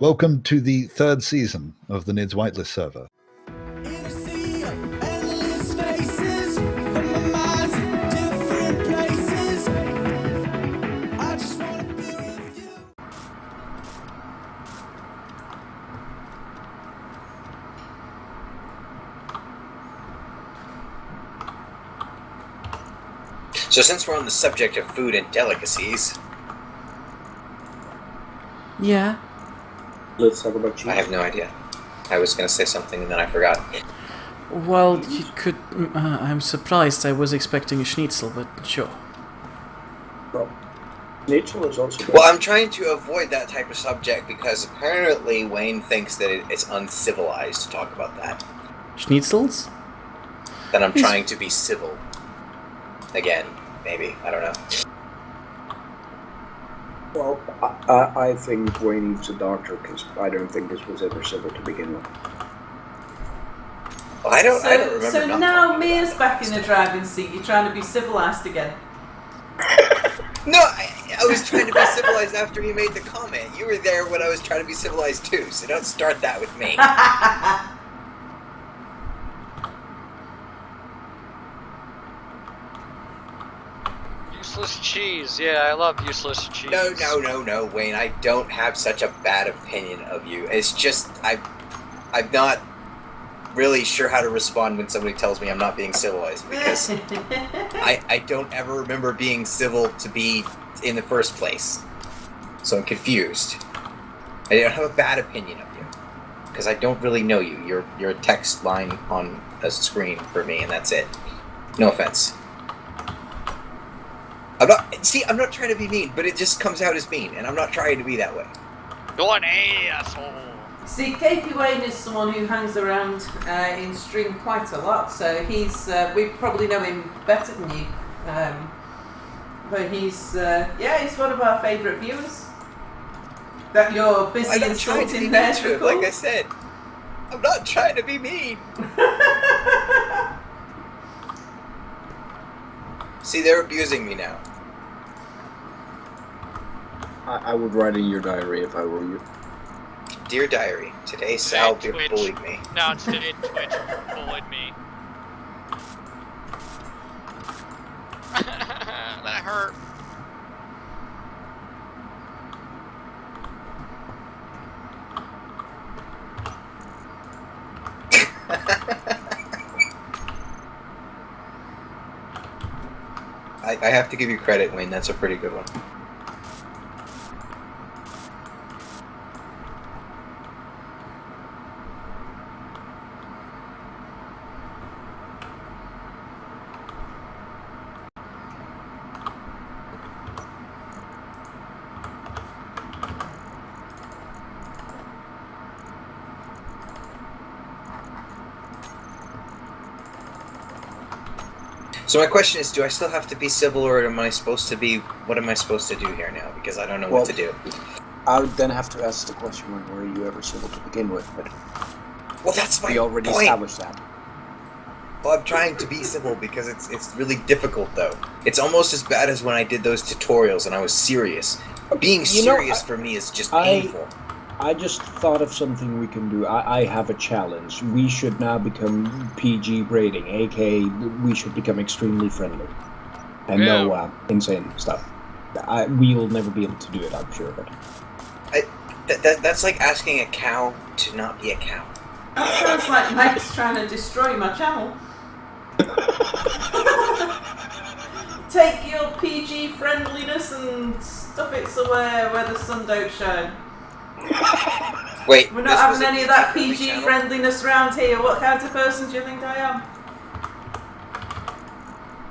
Welcome to the third season of the Nidd's Whitelist server. So since we're on the subject of food and delicacies... Yeah? Let's talk about cheese. I have no idea. I was going to say something and then I forgot. Well, you could... I'm surprised. I was expecting a schnitzel, but sure. Well, schnitzel is also good. Well, I'm trying to avoid that type of subject because apparently Wayne thinks that it's uncivilized to talk about that. Schnitzels? That I'm trying to be civil. Again, maybe. I don't know. Well, I think Wayne needs a doctor because I don't think this was ever civil to begin with. Well, I don't remember. So now Mia's back in the driving seat. You're trying to be civilized again. No, I was trying to be civilized after he made the comment. You were there when I was trying to be civilized too, so don't start that with me. Useless cheese. Yeah, I love useless cheese. No, Wayne. I don't have such a bad opinion of you. It's just I'm not really sure how to respond when somebody tells me I'm not being civilized because I don't ever remember being civil to be in the first place. So I'm confused. I don't have a bad opinion of you because I don't really know you. You're a text line on a screen for me, and that's it. No offense. I'm not trying to be mean, but it just comes out as mean, and I'm not trying to be that way. You're an asshole. See, KP Wayne is someone who hangs around in stream quite a lot, so he's we probably know him better than you. But he's he's one of our favourite viewers. That you're busy insulting there, Drakaul. Like I said, I'm not trying to be mean. See, they're abusing me now. I would write in your diary if I were you. Dear diary, today Sal bullied me. No, today Twitch bullied me. That hurt. I have to give you credit, Wayne. That's a pretty good one. So my question is, do I still have to be civil, or am I supposed to be... What am I supposed to do here now? Because I don't know what to do. I would then have to ask the question, were you ever civil to begin with? But well, that's my we already point. established that. Well, I'm trying to be civil because it's really difficult, though. It's almost as bad as when I did those tutorials and I was serious. Being serious for me is just painful. I just thought of something we can do. I have a challenge. We should now become PG rating, aka we should become extremely friendly. And no insane stuff. We'll never be able to do it, I'm sure. But that's like asking a cow to not be a cow. That sounds like Mike's trying to destroy my channel. Take your PG friendliness and stuff it somewhere where the sun don't shine. Wait, we're not having any of that PG friendliness around here. What kind of person do you think I am?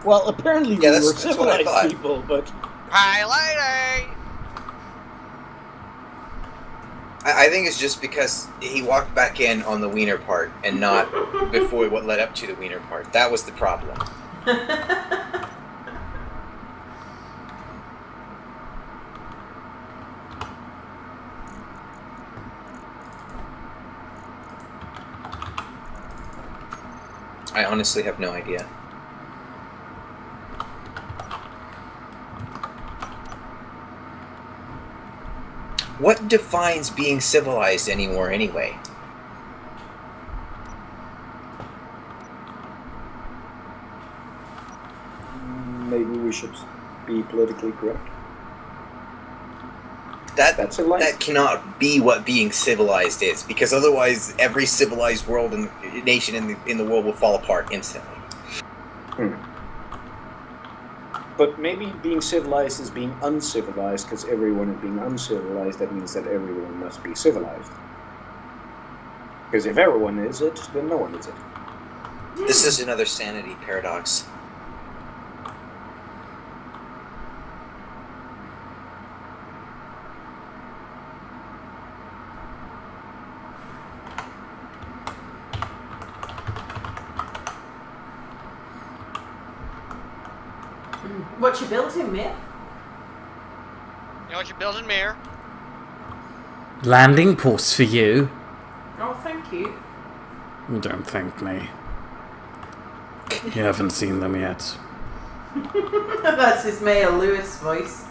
Well, apparently we were civilized people, but... Hi, lady! I think it's just because he walked back in on the wiener part and not before what led up to the wiener part. That was the problem. I honestly have no idea. What defines being civilized anymore anyway? Maybe we should be politically correct. That cannot be what being civilized is, because otherwise every civilized world and nation in the world will fall apart instantly. But maybe being civilized is being uncivilized, because everyone is being uncivilized. That means that everyone must be civilized. Because if everyone is it, then no one is it. This is another sanity paradox. What you building, mate? You know what you're building, Mayor? Landing posts for you. Oh, thank you. Don't thank me. You haven't seen them yet. That's his Mayor Lewis voice.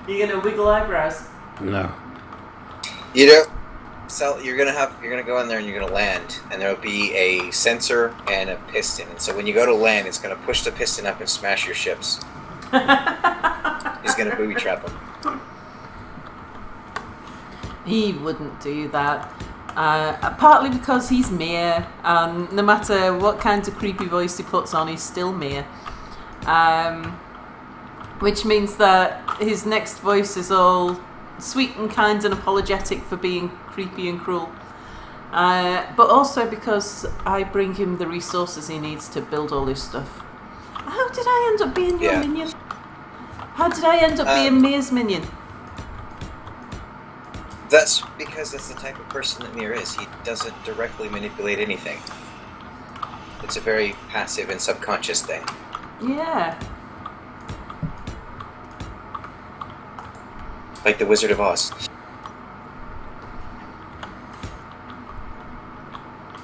You're gonna wiggle eyebrows. No. You know, so you're gonna go in there and you're gonna land, and there'll be a sensor and a piston. And so when you go to land, it's gonna push the piston up and smash your ships. He's gonna booby trap them. He wouldn't do that. Partly because he's Mayor, and no matter what kind of creepy voice he puts on, he's still Mayor. Which means that his next voice is all sweet and kind and apologetic for being creepy and cruel. But also because I bring him the resources he needs to build all his stuff. How did I end up being your minion? How did I end up being Mayor's minion? That's because that's the type of person that Mir is. He doesn't directly manipulate anything. It's a very passive and subconscious thing. Yeah. Like the Wizard of Oz.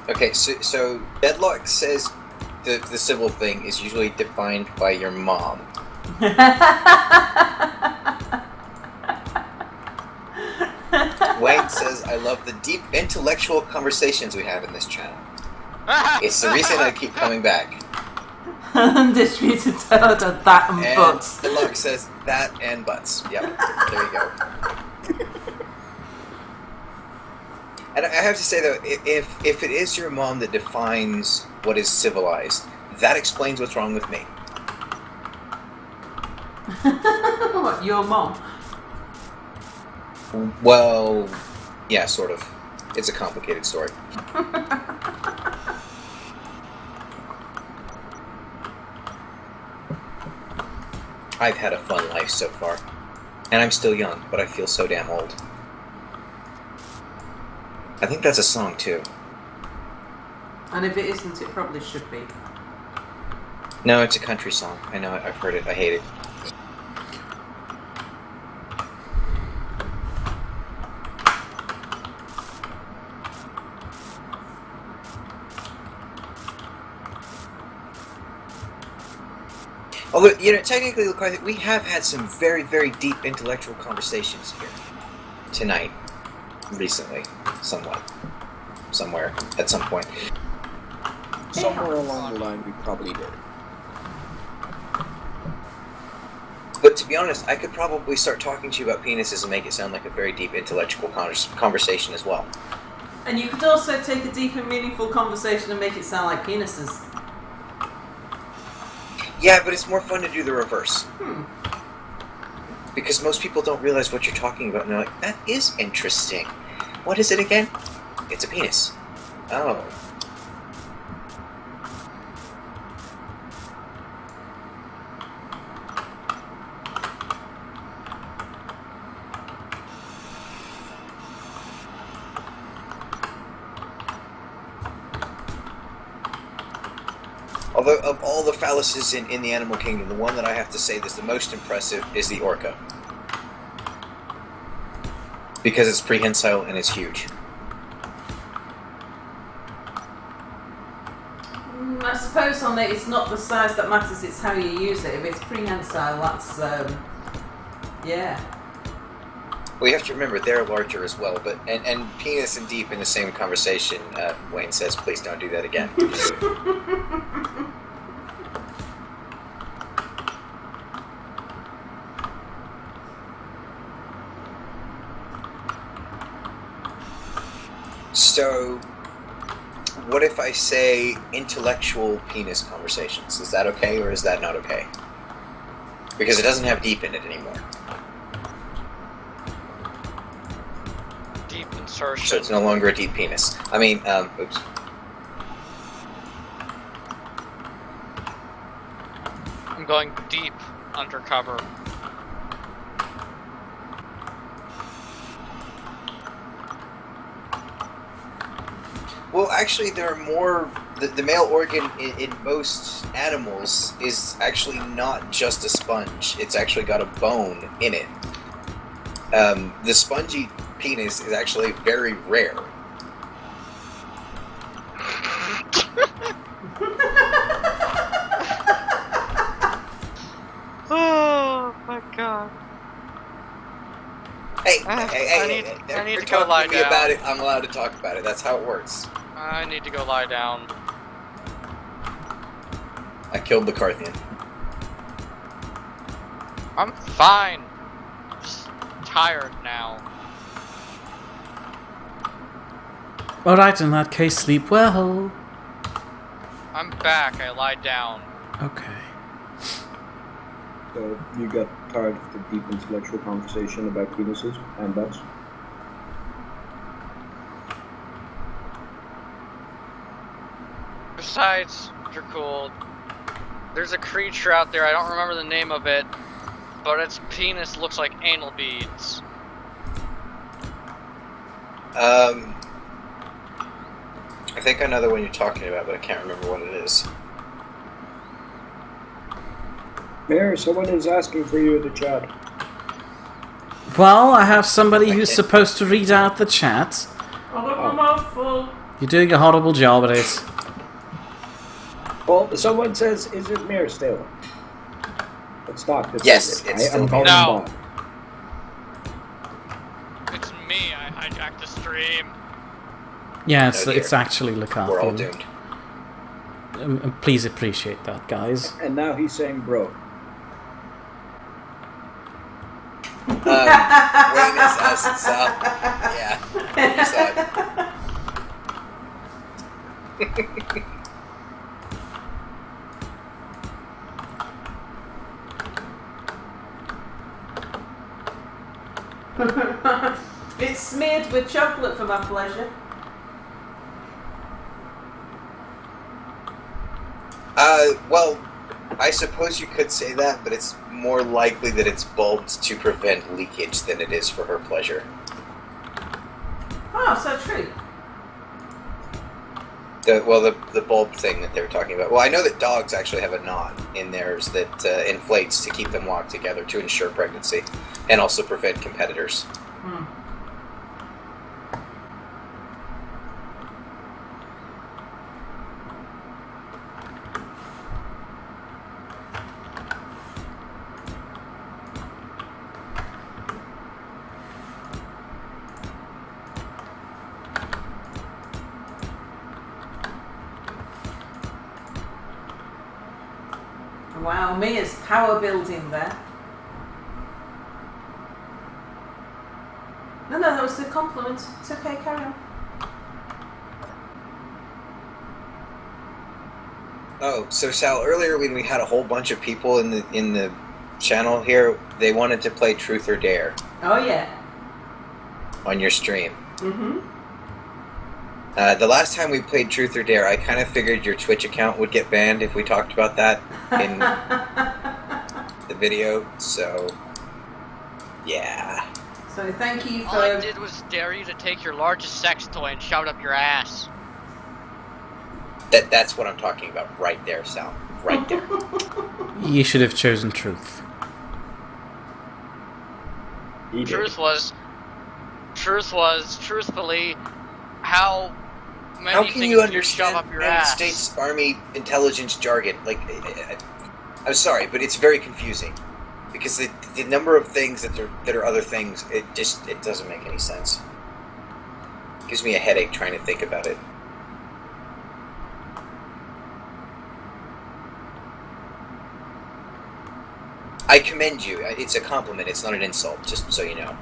Okay, so Deadlock says the civil thing is usually defined by your mom. Wayne says, I love the deep intellectual conversations we have in this channel. It's the reason I keep coming back. Undisputed Toad, that and butts. And Deadlock says, that and butts. Yep, there you go. And I have to say though, if it is your mom that defines what is civilized, that explains what's wrong with me. What, your mom? Well, yeah, sort of. It's a complicated story. I've had a fun life so far. And I'm still young, but I feel so damn old. I think that's a song, too. And if it isn't, it probably should be. No, it's a country song. I know it. I've heard it. I hate it. Although, you know, technically, Lacarthian, we have had some very, very deep intellectual conversations here tonight, recently, somewhat, somewhere, at some point. Somewhere along the line, we probably did. But to be honest, I could probably start talking to you about penises and make it sound like a very deep intellectual conversation as well. And you could also take a deep and meaningful conversation and make it sound like penises. Yeah, but it's more fun to do the reverse. Because most people don't realize what you're talking about, and they're like, that is interesting. What is it again? It's a penis. Oh. Although, of all the phalluses in the animal kingdom, the one that I have to say is the most impressive is the orca. Because it's prehensile and it's huge. I suppose on it, it's not the size that matters, it's how you use it. If it's prehensile, that's, yeah. Well, you have to remember they're larger as well, but and penis and deep in the same conversation. Wayne says, "Please don't do that again." So, what if I say intellectual penis conversations? Is that okay, or is that not okay? Because it doesn't have deep in it anymore. Deep insertion. So it's no longer a deep penis. I mean, oops. I'm going deep undercover. Well, actually, there are more. The male organ in most animals is actually not just a sponge. It's actually got a bone in it. The spongy penis is actually very rare. Oh my god. Hey, I need you're to go talking lie to me down. about it. I'm allowed to talk about it. That's how it works. I need to go lie down. I killed Lacarthian. I'm fine. Just tired now. Alright, in that case, sleep well. I'm back. I lied down. Okay. So you got tired of the deep intellectual conversation about penises and butts? Besides Drakaul, there's a creature out there, I don't remember the name of it, but its penis looks like anal beads. I think I know the one you're talking about, but I can't remember what it is. Mayor, someone is asking for you in the chat. Well, I have somebody who's Okay. supposed to read out the chat. I got my mouth full. You're doing a horrible job at it. Well, someone says, is it Mayor still? It's not. Yes, it's still I'm calling No. back. It's me, I hijacked the stream. Yeah, Oh, dear. it's actually We're all Lacarthian. doomed. Please appreciate that, guys. And now he's saying bro. Wayne is us, so yeah, you saw it. It's smeared with chocolate for my pleasure. Well, I suppose you could say that, but it's more likely that it's bulbed to prevent leakage than it is for her pleasure. Oh, so true. The bulb thing that they were talking about. Well, I know that dogs actually have a knot in theirs that inflates to keep them locked together to ensure pregnancy, and also prevent competitors. Wow, Mia's power building there. No, that was the compliment. It's okay, carry on. Oh, so Sal, earlier when we had a whole bunch of people in the channel here, they wanted to play Truth or Dare Oh yeah. on your stream. Mm-hmm. The last time we played Truth or Dare, I kind of figured your Twitch account would get banned if we talked about that in the video, so yeah. So thank you for... All I did was dare you to take your largest sex toy and shove it up your ass. That's what I'm talking about right there, Sal. Right there. You should have chosen truth. He did. Truthfully, how many How can things you do understand shove up your United ass? States Army intelligence jargon? Like, I'm sorry, but it's very confusing. Because the number of things that are other things, it doesn't make any sense. It gives me a headache trying to think about it. I commend you. It's a compliment. It's not an insult, just so you know.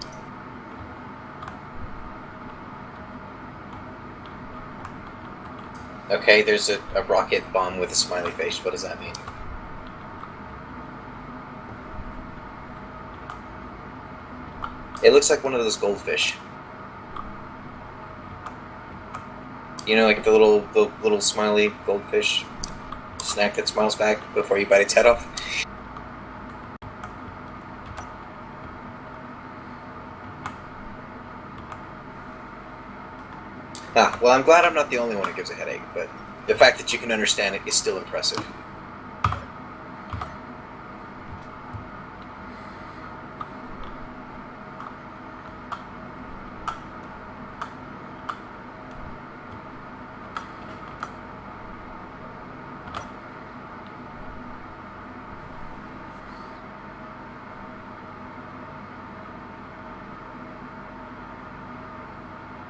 Okay, there's a rocket bomb with a smiley face. What does that mean? It looks like one of those goldfish. You know, like the little smiley goldfish snack that smiles back before you bite its head off. Ah, well, I'm glad I'm not the only one who gives a headache, but the fact that you can understand it is still impressive.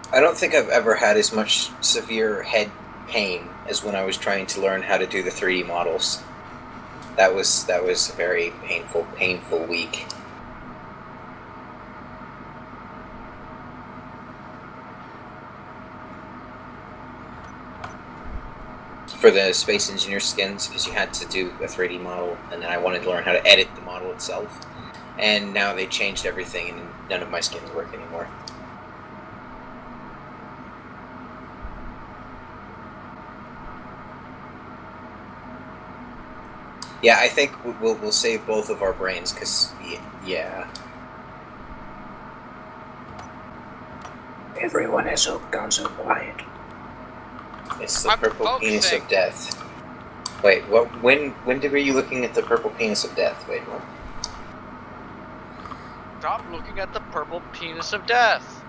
I don't think I've ever had as much severe head pain as when I was trying to learn how to do the 3D models. That was a very painful week. For the Space Engineer skins, because you had to do a 3D model, and then I wanted to learn how to edit the model itself. And now they changed everything, and none of my skins work anymore. Yeah, I think we'll save both of our brains, because, yeah. Everyone has gone so quiet. It's the purple penis of death. Wait, what? When were you looking at the purple penis of death? Wait, what? Stop looking at the purple penis of death.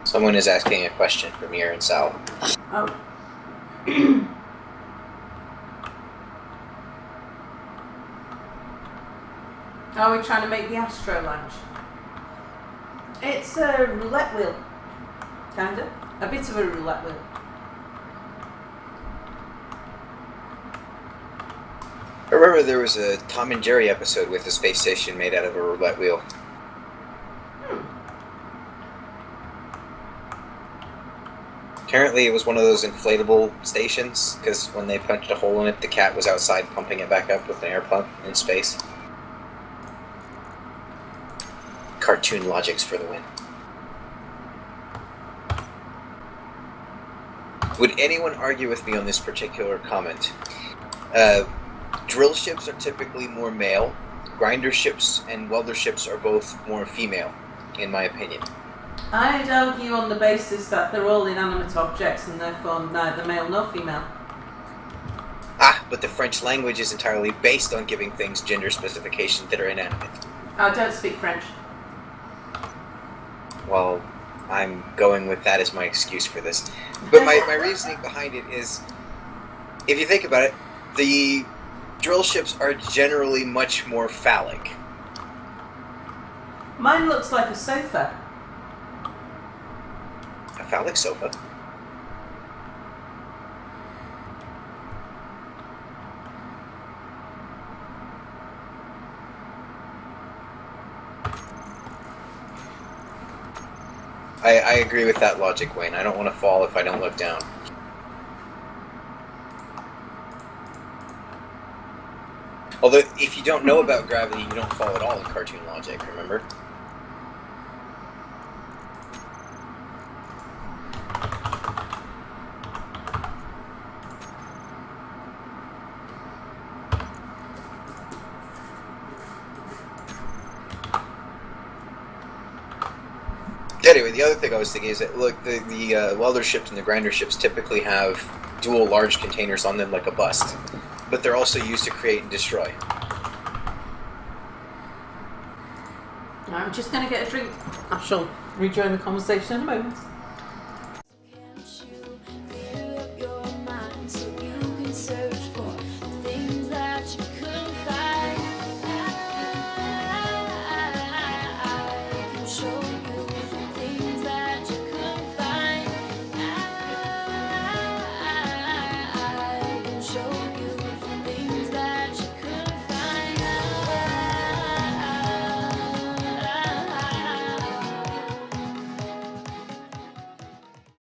Someone is asking a question from Mir and Sal. Oh. Are we trying to make the Astro Lounge? It's a roulette wheel. Kinda. A bit of a roulette wheel. I remember there was a Tom and Jerry episode with a space station made out of a roulette wheel. Apparently it was one of those inflatable stations, because when they punched a hole in it, the cat was outside pumping it back up with an air pump in space. Cartoon logics for the win. Would anyone argue with me on this particular comment? Drill ships are typically more male. Grinder ships and welder ships are both more female, in my opinion. I'd argue on the basis that they're all inanimate objects and therefore neither male nor female. Ah, but the French language is entirely based on giving things gender specifications that are inanimate. I don't speak French. Well, I'm going with that as my excuse for this. But my reasoning behind it is, if you think about it, the drill ships are generally much more phallic. Mine looks like a sofa. A phallic sofa? I agree with that logic, Wayne. I don't want to fall if I don't look down. Although, if you don't know about gravity, you don't fall at all in cartoon logic, remember? Anyway, the other thing I was thinking is that, look, the welder ships and the grinder ships typically have dual large containers on them like a bust, but they're also used to create and destroy. I'm just going to get a drink. I shall rejoin the conversation in a moment.